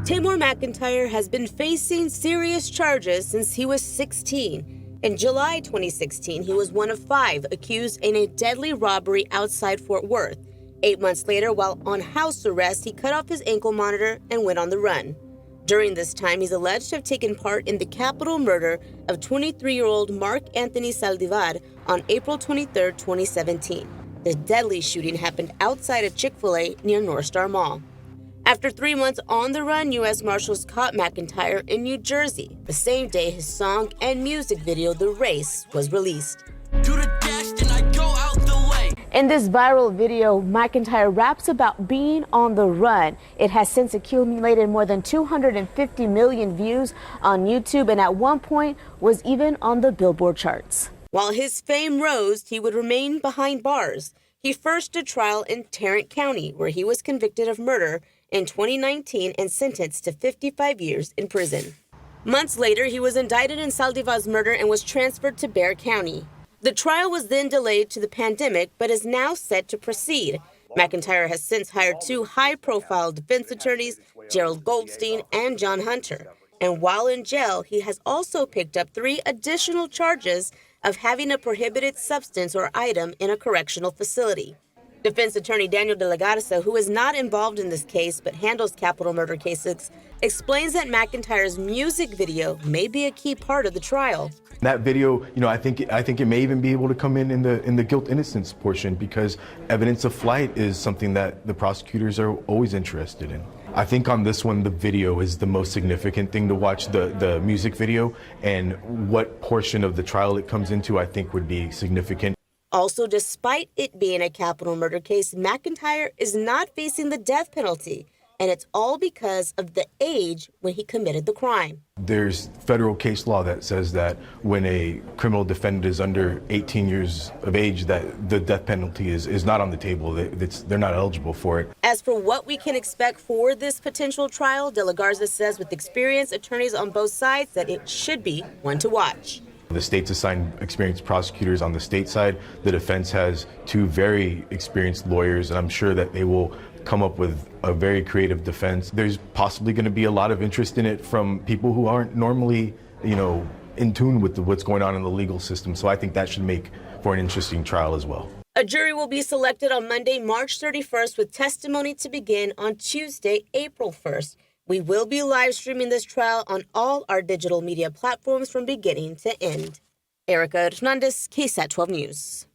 Taymor McIntyre has been facing serious charges since he was 16. In July 2016, he was one of 5 accused in a deadly robbery outside Fort Worth. 8 months later, while on house arrest, he cut off his ankle monitor and went on the run. During this time, he's alleged to have taken part in the capital murder of 23-year-old Mark Anthony Saldivar on April 23, 2017. The deadly shooting happened outside a Chick-fil-A near North Star Mall. After 3 months on the run, U.S. Marshals caught McIntyre in New Jersey, the same day his song and music video, The Race, was released. Do the dash, then I go out the way. In this viral video, McIntyre raps about being on the run. It has since accumulated more than 250 million views on YouTube and at one point was even on the Billboard charts. While his fame rose, he would remain behind bars. He first did trial in Tarrant County, where he was convicted of murder in 2019 and sentenced to 55 years in prison. Months later, he was indicted in Saldivar's murder and was transferred to Bexar County. The trial was then delayed to the pandemic, but is now set to proceed. McIntyre has since hired 2 high-profile defense attorneys, Gerald Goldstein and John Hunter. And while in jail, he has also picked up 3 additional charges of having a prohibited substance or item in a correctional facility. Defense attorney Daniel De La Garza, who is not involved in this case but handles capital murder cases, explains that McIntyre's music video may be a key part of the trial. That video, I think it may even be able to come in the guilt innocence portion, because evidence of flight is something that the prosecutors are always interested in. I think on this one, the video is the most significant thing to watch, the music video, and what portion of the trial it comes into, I think, would be significant. Also, despite it being a capital murder case, McIntyre is not facing the death penalty, and it's all because of the age when he committed the crime. There's federal case law that says that when a criminal defendant is under 18 years of age, that the death penalty is not on the table. They're not eligible for it. As for what we can expect for this potential trial, De La Garza says with experienced attorneys on both sides that it should be one to watch. The state's assigned experienced prosecutors on the state side. The defense has 2 very experienced lawyers, and I'm sure that they will come up with a very creative defense. There's possibly going to be a lot of interest in it from people who aren't normally, in tune with what's going on in the legal system. So I think that should make for an interesting trial as well. A jury will be selected on Monday, March 31st, with testimony to begin on Tuesday, April 1st. We will be live streaming this trial on all our digital media platforms from beginning to end. Erica Hernandez, KSAT 12 News.